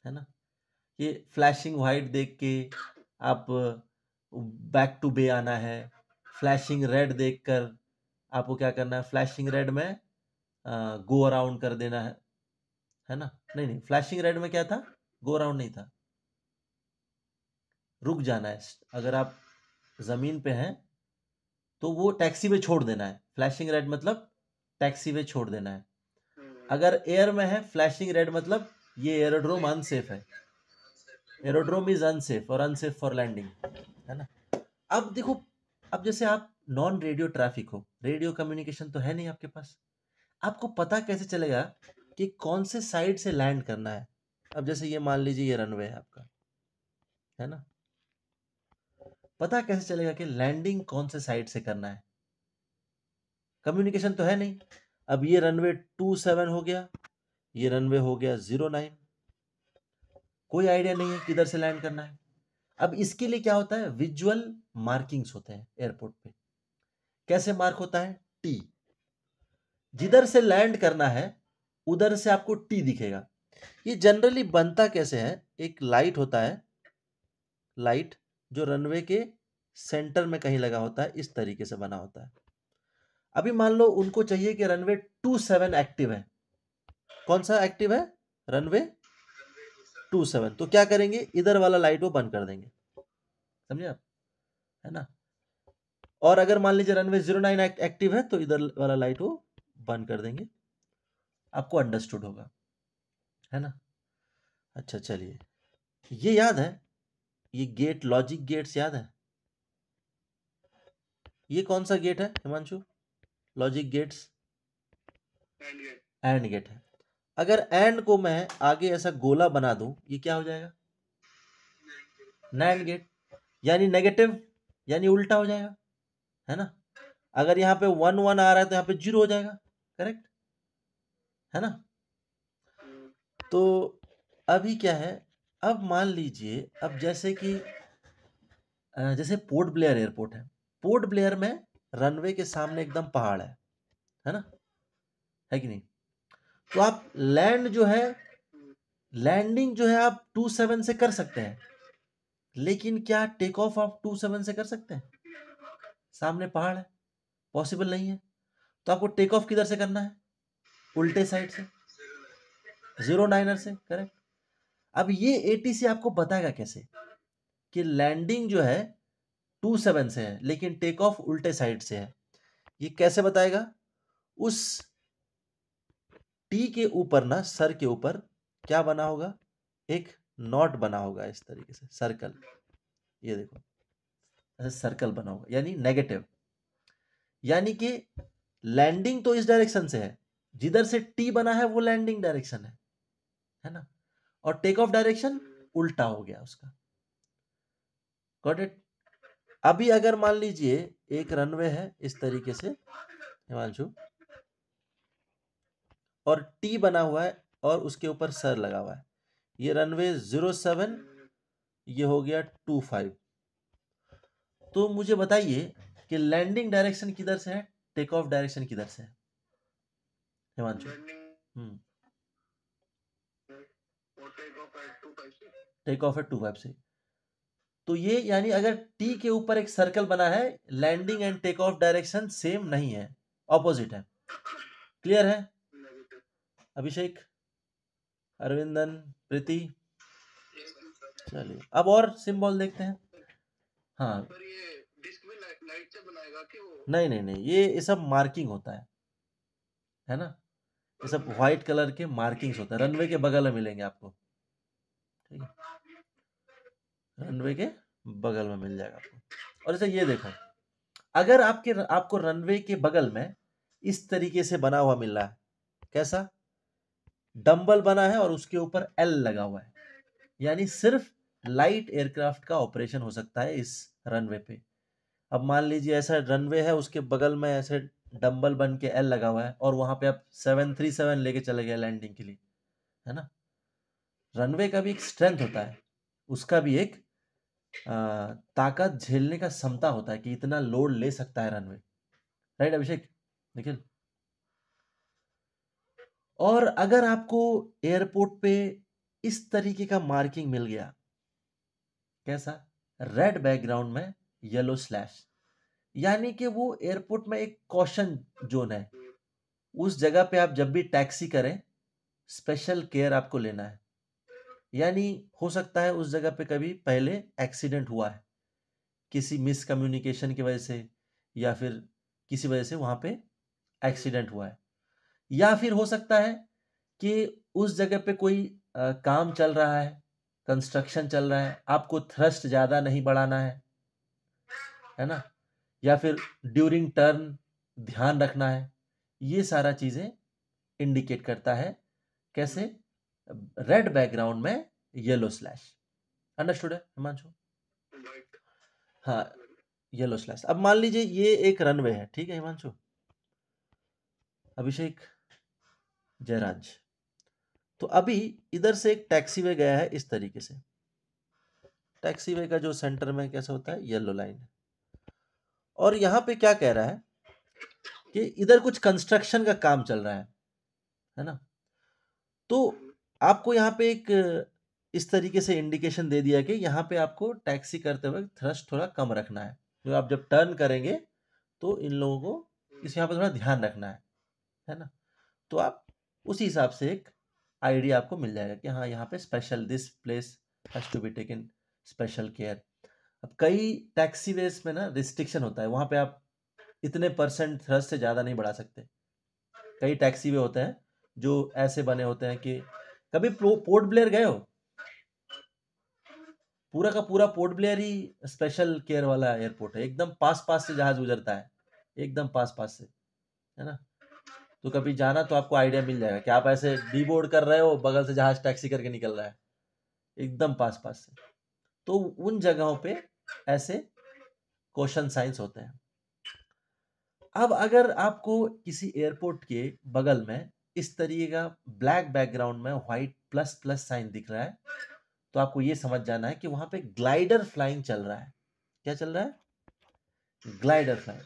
है ना। ये फ्लैशिंग व्हाइट देख के आप बैक टू बे आना है, फ्लैशिंग रेड देखकर आपको क्या करना है, फ्लैशिंग रेड में गो अराउंड कर देना है ना। नहीं नहीं, फ्लैशिंग रेड में क्या था, गो अराउंड नहीं था, रुक जाना है। अगर आप जमीन पे हैं तो वो टैक्सी वे छोड़ देना है, फ्लैशिंग रेड मतलब टैक्सी वे छोड़ देना है। अगर एयर में है फ्लैशिंग रेड मतलब ये एरोड्रोम अनसेफ है, एरोड्रोम इज अनसेफ और अनसेफ फॉर लैंडिंग, है ना। अब देखो, अब जैसे आप नॉन रेडियो ट्रैफिक हो, रेडियो कम्युनिकेशन तो है नहीं आपके पास, आपको पता कैसे चलेगा कि कौन से साइड से लैंड करना है। अब जैसे ये मान लीजिए ये रनवे है आपका, है ना, पता कैसे चलेगा कि लैंडिंग कौन से साइड से करना है, कम्युनिकेशन तो है नहीं। अब ये रनवे 27 हो गया, ये रनवे हो गया 09, कोई आइडिया नहीं है किधर से लैंड करना है। अब इसके लिए क्या होता है, विजुअल मार्किंग्स होते हैं एयरपोर्ट पे। कैसे मार्क होता है, टी, जिधर से लैंड करना है उधर से आपको टी दिखेगा। ये जनरली बनता कैसे है, एक लाइट होता है, लाइट जो रनवे के सेंटर में कहीं लगा होता है, इस तरीके से बना होता है। अभी मान लो उनको चाहिए कि रनवे 27 एक्टिव है, कौन सा एक्टिव है, रनवे 27, तो क्या करेंगे, इधर वाला लाइट वो बंद कर देंगे, समझे आप, है ना। और अगर मान लीजिए रनवे 09 एक्टिव है तो इधर वाला लाइट वो बंद कर देंगे। आपको अंडरस्टूड होगा, है ना। अच्छा चलिए, ये याद है, ये गेट, लॉजिक गेट्स याद है, ये कौन सा गेट है Himanshu, logic gates, and gate है। अगर एंड को मैं आगे ऐसा गोला बना दूं, ये क्या हो जाएगा, नैंड गेट, यानी नेगेटिव, यानी उल्टा हो जाएगा, है ना। अगर यहाँ पे 1 1 आ रहा है तो यहाँ पे 0 हो जाएगा, करेक्ट, है ना। तो अभी क्या है, अब मान लीजिए, अब जैसे कि जैसे पोर्ट ब्लेयर एयरपोर्ट है, पोर्ट ब्लेयर में रनवे के सामने एकदम पहाड़ है ना, है कि नहीं। तो आप लैंड जो है, लैंडिंग जो है आप 27 से कर सकते हैं, लेकिन क्या टेक ऑफ आप 27 से कर सकते हैं, सामने पहाड़ है, पॉसिबल नहीं है। तो आपको टेक ऑफ किधर से करना है, उल्टे साइड से, 09 से, करेक्ट। अब ये एटीसी आपको बताएगा कैसे कि लैंडिंग जो है 27 से है लेकिन टेक ऑफ उल्टे साइड से है। ये कैसे बताएगा, उस टी के ऊपर ना, सर के ऊपर क्या बना होगा, एक नॉट बना होगा इस तरीके से, सर्कल, ये देखो ऐसे सर्कल बना होगा, यानी नेगेटिव, यानी कि लैंडिंग तो इस डायरेक्शन से है, जिधर से टी बना है वो लैंडिंग डायरेक्शन है ना, और टेक ऑफ डायरेक्शन उल्टा हो गया उसका, गॉट इट। अभी अगर मान लीजिए एक रनवे है इस तरीके से हिमांशु, और टी बना हुआ है और उसके ऊपर सर लगा हुआ है, ये रनवे 07, ये हो गया 25। तो मुझे बताइए कि लैंडिंग डायरेक्शन किधर से है, टेक ऑफ डायरेक्शन किधर से है हिमांशु। टेक ऑफ है 25 से, तो ये यानी अगर टी के ऊपर एक सर्कल बना है, landing and take off direction same नहीं है, ऑपोजिट है, क्लियर है। अभिषेक, अरविंदन, प्रीति, चलिए अब और सिंबल देखते हैं। हाँ, नहीं नहीं नहीं, ये सब मार्किंग होता है ना, ये सब व्हाइट कलर के मार्किंग्स होता है, रनवे के बगल में मिलेंगे आपको, ठीक है, रनवे के बगल में मिल जाएगा आपको। और जैसे ये देखो, अगर आपको रनवे के बगल में इस तरीके से बना हुआ मिल रहा है, कैसा, डंबल बना है और उसके ऊपर एल लगा हुआ है, यानी सिर्फ लाइट एयरक्राफ्ट का ऑपरेशन हो सकता है इस रनवे पे। अब मान लीजिए ऐसा रनवे है, उसके बगल में ऐसे डंबल बन के एल लगा हुआ है और वहां पे आप 737 लेके चले गए लैंडिंग के लिए, है ना। रनवे का भी एक स्ट्रेंथ होता है, उसका भी एक ताकत, झेलने का क्षमता होता है कि इतना लोड ले सकता है रनवे, राइट अभिषेक, निखिल। और अगर आपको एयरपोर्ट पे इस तरीके का मार्किंग मिल गया, कैसा, रेड बैकग्राउंड में येलो स्लैश, यानी कि वो एयरपोर्ट में एक कॉशन जोन है। उस जगह पे आप जब भी टैक्सी करें स्पेशल केयर आपको लेना है, यानी हो सकता है उस जगह पे कभी पहले एक्सीडेंट हुआ है किसी मिसकम्युनिकेशन की वजह से, या फिर किसी वजह से वहां पे एक्सीडेंट हुआ है, या फिर हो सकता है कि उस जगह पे कोई काम चल रहा है, कंस्ट्रक्शन चल रहा है, आपको थ्रस्ट ज़्यादा नहीं बढ़ाना है ना, या फिर ड्यूरिंग टर्न ध्यान रखना है। ये सारा चीज़ें इंडिकेट करता है, कैसे, रेड बैकग्राउंड में येलो स्लैश। अंडरस्टूड है हिमांशु? हाँ, येलो स्लैश। अब मान लीजिए ये एक रनवे है, ठीक है हिमांशु, अभिषेक, जयराज, तो अभी इधर से एक टैक्सीवे गया है इस तरीके से। टैक्सीवे का जो सेंटर में कैसा होता है, येलो लाइन, और यहाँ पे क्या कह रहा है कि इधर कुछ कंस्ट्रक्शन का काम चल रहा है ना। तो आपको यहाँ पे एक इस तरीके से इंडिकेशन दे दिया कि यहाँ पे आपको टैक्सी करते वक्त थ्रस्ट थोड़ा कम रखना है, जो आप जब टर्न करेंगे तो इन लोगों को इस यहाँ पे थोड़ा ध्यान रखना है ना। तो आप उसी हिसाब से एक आइडिया आपको मिल जाएगा कि हाँ यहाँ पे special this place has to be taken special care. अब कई टैक्सी वेज में ना रिस्ट्रिक्शन होता है, वहाँ पे आप इतने % थ्रस्ट से ज़्यादा नहीं बढ़ा सकते। कई टैक्सी वे होते हैं जो ऐसे बने होते हैं कि, कभी पोर्ट ब्लेयर गए हो? पूरा का पूरा पोर्ट ब्लेयर ही स्पेशल केयर वाला एयरपोर्ट है, एकदम पास पास से जहाज गुजरता है, एकदम पास पास से, है ना। तो कभी जाना तो आपको आइडिया मिल जाएगा कि आप ऐसे डी बोर्ड कर रहे हो, बगल से जहाज टैक्सी करके निकल रहा है, एकदम पास पास से। तो उन जगहों पे ऐसे क्वेश्चन साइंस होते हैं। अब अगर आपको किसी एयरपोर्ट के बगल में इस तरीके का ब्लैक बैकग्राउंड में व्हाइट प्लस प्लस साइन दिख रहा है, तो आपको ये समझ जाना है कि वहां पे ग्लाइडर फ्लाइंग चल रहा है। क्या चल रहा है? Glider flying.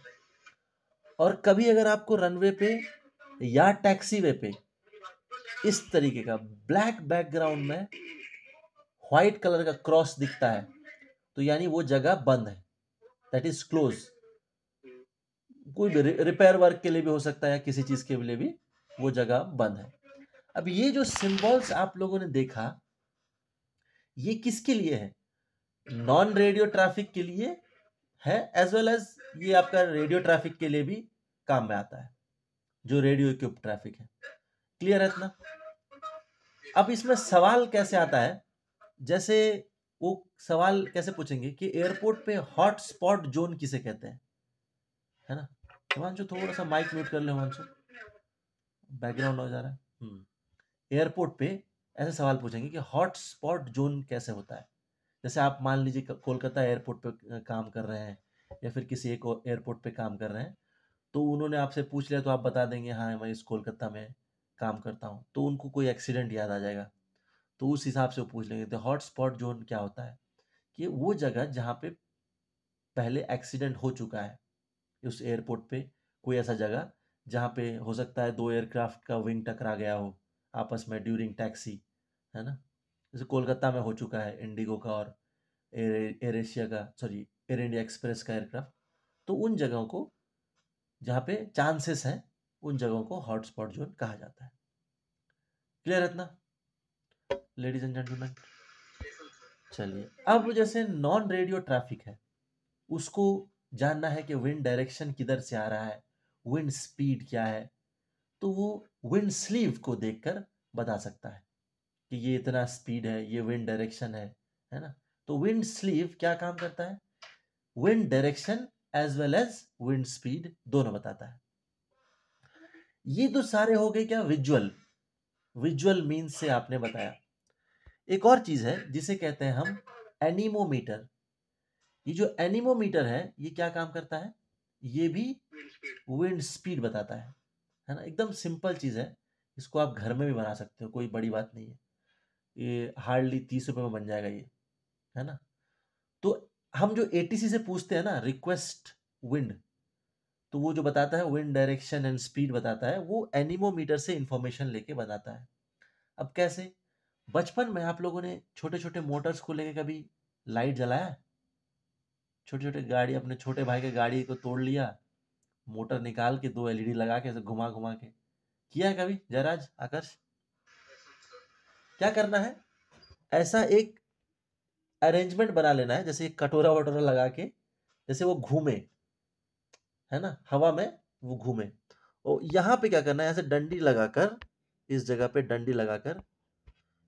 और कभी अगर आपको रनवे पे या टैक्सी वे पे इस तरीके का ब्लैक बैकग्राउंड में व्हाइट कलर का क्रॉस दिखता है, तो यानी वो जगह बंद है, दैट इज क्लोज। कोई भी रिपेयर वर्क के लिए भी हो सकता है, किसी चीज के लिए भी वो जगह बंद है। अब ये जो सिंबल्स आप लोगों ने देखा, ये किसके लिए है? नॉन रेडियो ट्रैफिक के लिए है, एज वेल एज ये आपका रेडियो ट्रैफिक के लिए भी काम में आता है, जो रेडियो इक्विप्ड ट्रैफिक है। क्लियर है इतना? अब इसमें सवाल कैसे आता है, जैसे वो सवाल कैसे पूछेंगे कि एयरपोर्ट पे हॉट स्पॉट जोन किसे कहते हैं, है ना। हिमांशु थोड़ा सा माइक म्यूट कर ले हिमांशु, बैकग्राउंड हो जा रहा है। एयरपोर्ट पे ऐसे सवाल पूछेंगे कि हॉट स्पॉट जोन कैसे होता है। जैसे आप मान लीजिए कोलकाता एयरपोर्ट पे काम कर रहे हैं, या फिर किसी एक एयरपोर्ट पे काम कर रहे हैं, तो उन्होंने आपसे पूछ लिया तो आप बता देंगे हाँ मैं इस कोलकाता में काम करता हूँ, तो उनको कोई एक्सीडेंट याद आ जाएगा, तो उस हिसाब से वो पूछ लेंगे। तो हॉट स्पॉट जोन क्या होता है कि वो जगह जहाँ पे पहले एक्सीडेंट हो चुका है, उस एयरपोर्ट पे कोई ऐसा जगह जहाँ पे हो सकता है दो एयरक्राफ्ट का विंग टकरा गया हो आपस में ड्यूरिंग टैक्सी, है ना। जैसे कोलकाता में हो चुका है इंडिगो का और एयर एशिया का, सॉरी एयर इंडिया एक्सप्रेस का एयरक्राफ्ट। तो उन जगहों को जहाँ पे चांसेस हैं, उन जगहों को हॉटस्पॉट जोन कहा जाता है। क्लियर है इतना लेडीज एंड जेंटलमैन? चलिए, अब जैसे नॉन रेडियो ट्रैफिक है, उसको जानना है कि विंड डायरेक्शन किधर से आ रहा है, विंड स्पीड क्या है, तो वो विंड स्लीव को देखकर बता सकता है कि ये इतना स्पीड है, ये विंड डायरेक्शन है ना। तो विंड स्लीव क्या काम करता है? Wind direction as well as wind speed दोनों बताता है। ये तो सारे हो गए क्या, विजुअल। विजुअल मीन्स से आपने बताया। एक और चीज है जिसे कहते हैं हम एनीमोमीटर। ये जो एनीमोमीटर है ये क्या काम करता है? ये भी विंड स्पीड बताता है ना। एकदम सिंपल चीज है, इसको आप घर में भी बना सकते हो, कोई बड़ी बात नहीं है। ये हार्डली 30 रुपए में बन जाएगा ये, है ना। तो हम जो एटीसी से पूछते हैं ना, रिक्वेस्ट विंड, तो वो जो बताता है विंड डायरेक्शन एंड स्पीड बताता है, वो एनीमोमीटर से इंफॉर्मेशन लेके बताता है। अब कैसे? बचपन में आप लोगों ने छोटे छोटे मोटर्स को लेके कभी लाइट जलाया है? छोटे छोटे गाड़ी, अपने छोटे भाई के गाड़ी को तोड़ लिया, मोटर निकाल के 2 एलईडी लगा के ऐसे घुमा घुमा के किया है कभी? जयराज, आकर्ष, क्या करना है, ऐसा एक अरेंजमेंट बना लेना है, जैसे एक कटोरा वटोरा लगा के, जैसे वो घूमे, है ना, हवा में वो घूमे। और यहाँ पे क्या करना है, ऐसे डंडी लगाकर, इस जगह पे डंडी लगाकर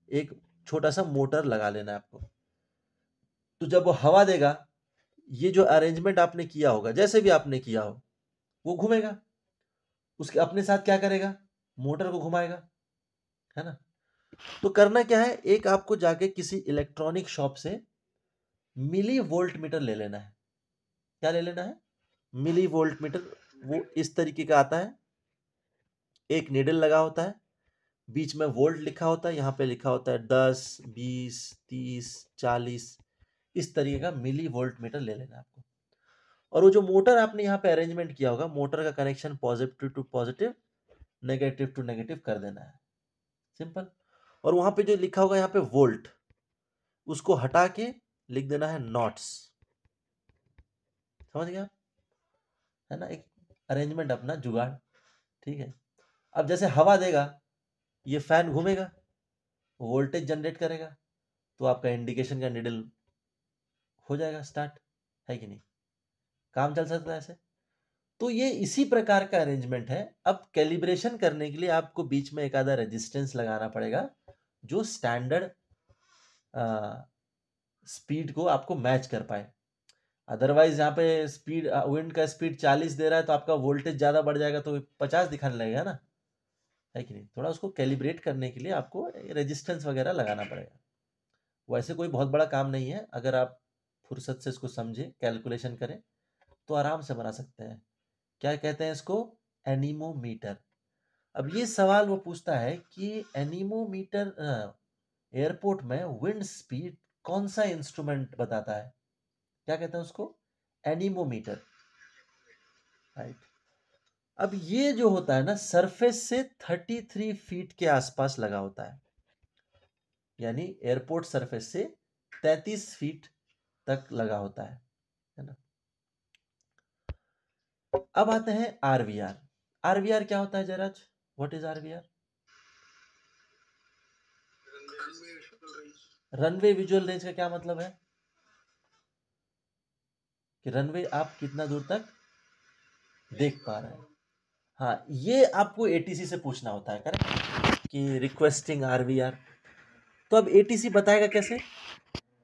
एक छोटा सा मोटर लगा लेना है आपको। तो जब वो हवा देगा, ये जो अरेंजमेंट आपने किया होगा, जैसे भी आपने किया हो, वो घूमेगा, उसके अपने साथ क्या करेगा, मोटर को घुमाएगा, है ना। तो करना क्या है, एक आपको जाके किसी इलेक्ट्रॉनिक शॉप से मिली वोल्ट मीटर ले लेना है। क्या ले लेना है, मिली वोल्ट मीटर। वो इस तरीके का आता है, एक निडल लगा होता है, बीच में वोल्ट लिखा होता है, यहाँ पे लिखा होता है 10, 20, 30, 40, इस तरीके का मिली वोल्ट मीटर ले लेना है आपको। और वो जो मोटर आपने यहाँ पे अरेंजमेंट किया होगा, मोटर का connection positive to positive, negative to negative कर देना है, सिंपल। और वहां पे जो लिखा होगा यहाँ पे वोल्ट, उसको हटा के लिख देना है नॉट्स। समझ गया, है ना, एक अरेंजमेंट अपना जुगाड़, ठीक है। अब जैसे हवा देगा, ये फैन घूमेगा, वोल्टेज जनरेट करेगा, तो आपका इंडिकेशन का निडल हो जाएगा स्टार्ट, है कि नहीं, काम चल सकता है ऐसे। तो ये इसी प्रकार का अरेंजमेंट है। अब कैलिब्रेशन करने के लिए आपको बीच में एक आधा रेजिस्टेंस लगाना पड़ेगा, जो स्टैंडर्ड स्पीड को आपको मैच कर पाए। अदरवाइज यहाँ पे स्पीड, विंड का स्पीड 40 दे रहा है, तो आपका वोल्टेज ज़्यादा बढ़ जाएगा, तो 50 दिखाने लगेगा ना, है कि नहीं। थोड़ा उसको कैलिब्रेट करने के लिए आपको रेजिस्टेंस वगैरह लगाना पड़ेगा। वैसे कोई बहुत बड़ा काम नहीं है, अगर आप फुर्सत से इसको समझे, कैलकुलेशन करें, तो आराम से बना सकते हैं। क्या कहते हैं इसको, एनीमोमीटर। अब ये सवाल वो पूछता है कि एनीमोमीटर एयरपोर्ट में विंड स्पीड कौन सा इंस्ट्रूमेंट बताता है, क्या कहते हैं उसको, एनीमोमीटर, राइट। अब ये जो होता है ना, सरफेस से 33 फीट के आसपास लगा होता है, यानी एयरपोर्ट सरफेस से 33 फीट तक लगा होता है ना। अब आते हैं आरवीआर। आरवीआर क्या होता है Jayaraj, what is RVR? Runway visual range का क्या मतलब है, कि रनवे आप कितना दूर तक देख पा रहे हैं। हाँ, ये आपको एटीसी से पूछना होता है, करेक्ट, कि रिक्वेस्टिंग आरवीआर। तो अब एटीसी बताएगा कैसे।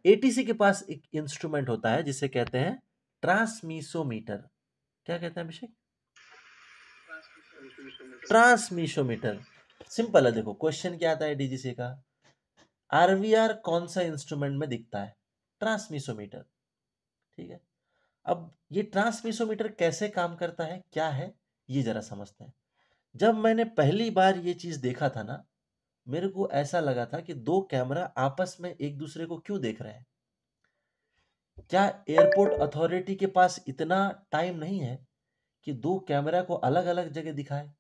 एटीसी के पास एक इंस्ट्रूमेंट होता है जिसे कहते हैं ट्रांसमिसोमीटर। क्या कहते हैं अभिषेक, ट्रांसमिसोमीटर। सिंपल है, देखो क्वेश्चन क्या आता है डीजीसी का, आरवीआर कौन सा इंस्ट्रूमेंट में दिखता है, ट्रांसमिसोमीटर, ठीक है। अब ये ट्रांसमिसोमीटर कैसे काम करता है, क्या है, ये जरा समझते हैं। जब मैंने पहली बार ये चीज देखा था ना, मेरे को ऐसा लगा था कि दो कैमरा आपस में एक दूसरे को क्यों देख रहे हैं। क्या एयरपोर्ट अथॉरिटी के पास इतना टाइम नहीं है कि दो कैमरा को अलग अलग जगह दिखाए?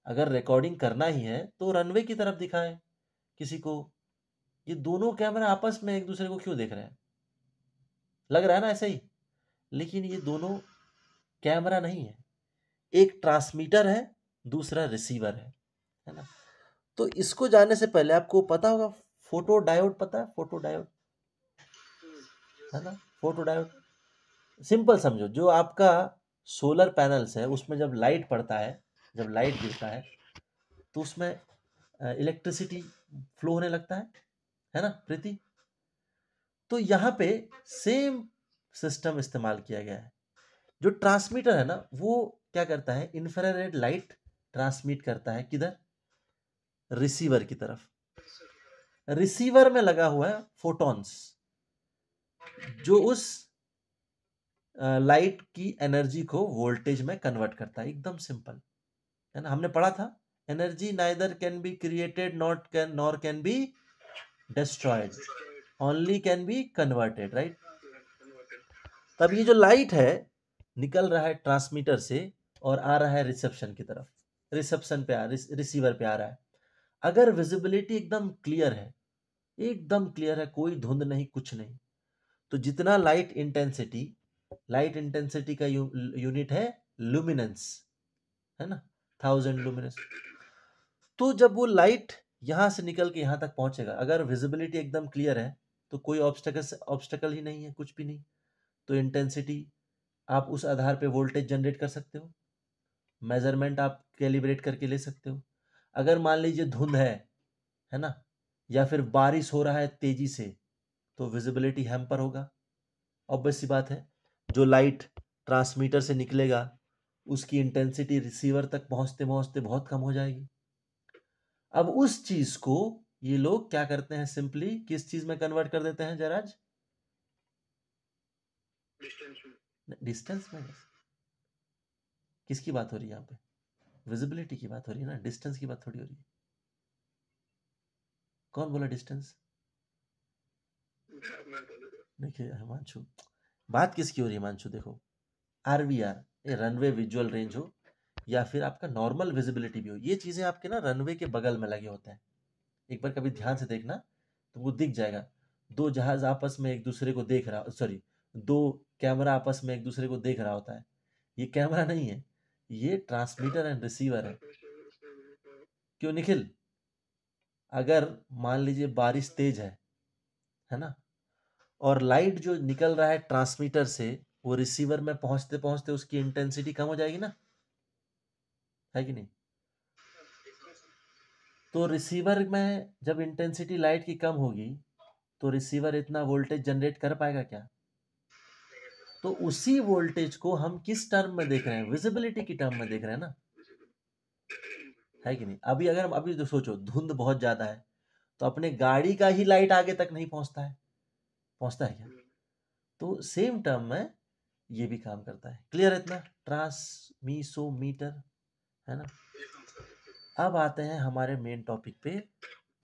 अगर रिकॉर्डिंग करना ही है तो रनवे की तरफ दिखाए किसी को। ये दोनों कैमरा आपस में एक दूसरे को क्यों देख रहे हैं, लग रहा है ना ऐसे ही, लेकिन ये दोनों कैमरा नहीं है, एक ट्रांसमीटर है, दूसरा रिसीवर है ना। तो इसको जानने से पहले आपको पता होगा, फोटो डायोड पता है, फोटो डायोड, है ना, फोटो डायोड। सिंपल समझो, जो आपका सोलर पैनल्स है उसमें जब लाइट पड़ता है, जब लाइट गिरता है, तो उसमें इलेक्ट्रिसिटी फ्लो होने लगता है ना प्रीति। तो यहाँ पे सेम सिस्टम इस्तेमाल किया गया है। जो ट्रांसमीटर है ना, वो क्या करता है, इंफ्रारेड लाइट ट्रांसमिट करता है किधर, रिसीवर की तरफ। रिसीवर में लगा हुआ है फोटॉन्स, जो उस लाइट की एनर्जी को वोल्टेज में कन्वर्ट करता है, एकदम सिंपल, है ना। हमने पढ़ा था, energy neither can be created not can nor can be destroyed, only can be converted, right. तब ये जो लाइट है निकल रहा है ट्रांसमीटर से और आ रहा है रिसेप्शन की तरफ, रिसेप्शन पे रिसीवर पे आ रहा है। अगर विजिबिलिटी एकदम क्लियर है एकदम क्लियर है, कोई धुंध नहीं, कुछ नहीं। तो जितना लाइट इंटेंसिटी का यूनिट है लुमिनेंस, है ना, 1000 लुमिनेंस। तो जब वो लाइट यहां से निकल के यहां तक पहुंचेगा, अगर विजिबिलिटी एकदम क्लियर है तो कोई ऑब्स्टेकल ही नहीं है, कुछ भी नहीं, तो इंटेंसिटी आप उस आधार पे वोल्टेज जनरेट कर सकते हो, मेजरमेंट आप कैलिब्रेट करके ले सकते हो। अगर मान लीजिए धुंध है ना, या फिर बारिश हो रहा है तेजी से, तो विजिबिलिटी हैम्पर होगा। ऑब्वियस सी बात है, जो लाइट ट्रांसमीटर से निकलेगा उसकी इंटेंसिटी रिसीवर तक पहुंचते पहुंचते बहुत कम हो जाएगी। अब उस चीज को ये लोग क्या करते हैं, सिंपली किस चीज में कन्वर्ट कर देते हैं जयराज? डिस्टेंस में। किसकी बात हो रही है यहाँ पे? विजिबिलिटी की बात हो रही है ना, डिस्टेंस की बात थोड़ी हो रही है। कौन बोला डिस्टेंस? देखिए हिमांशु, बात किसकी हो रही है हिमांशु? देखो, आरवीआर, ये रनवे विजुअल रेंज हो या फिर आपका नॉर्मल विजिबिलिटी भी हो, ये चीजें आपके ना रनवे के बगल में लगे होते हैं। एक बार कभी ध्यान से देखना तो वो दिख जाएगा। दो जहाज आपस में एक दूसरे को देख रहा, सॉरी, दो कैमरा आपस में एक दूसरे को देख रहा होता है। ये कैमरा नहीं है, ये ट्रांसमीटर एंड रिसीवर है। क्यों निखिल? अगर मान लीजिए बारिश तेज है ना, और लाइट जो निकल रहा है ट्रांसमीटर से वो रिसीवर में पहुंचते पहुंचते उसकी इंटेंसिटी कम हो जाएगी ना, है कि नहीं? तो रिसीवर में जब इंटेंसिटी लाइट की कम होगी तो रिसीवर इतना वोल्टेज जनरेट कर पाएगा क्या? तो उसी वोल्टेज को हम किस टर्म में देख रहे हैं? विजिबिलिटी की टर्म में देख रहे हैं ना, है कि नहीं? अभी अगर हम अभी तो सोचो धुंध बहुत ज्यादा है तो अपने गाड़ी का ही लाइट आगे तक नहीं पहुंचता है, पहुंचता है क्या? तो सेम टर्म में ये भी काम करता है। क्लियर है इतना? ट्रांसमीसोमीटर, है ना। अब आते हैं हमारे मेन टॉपिक पे,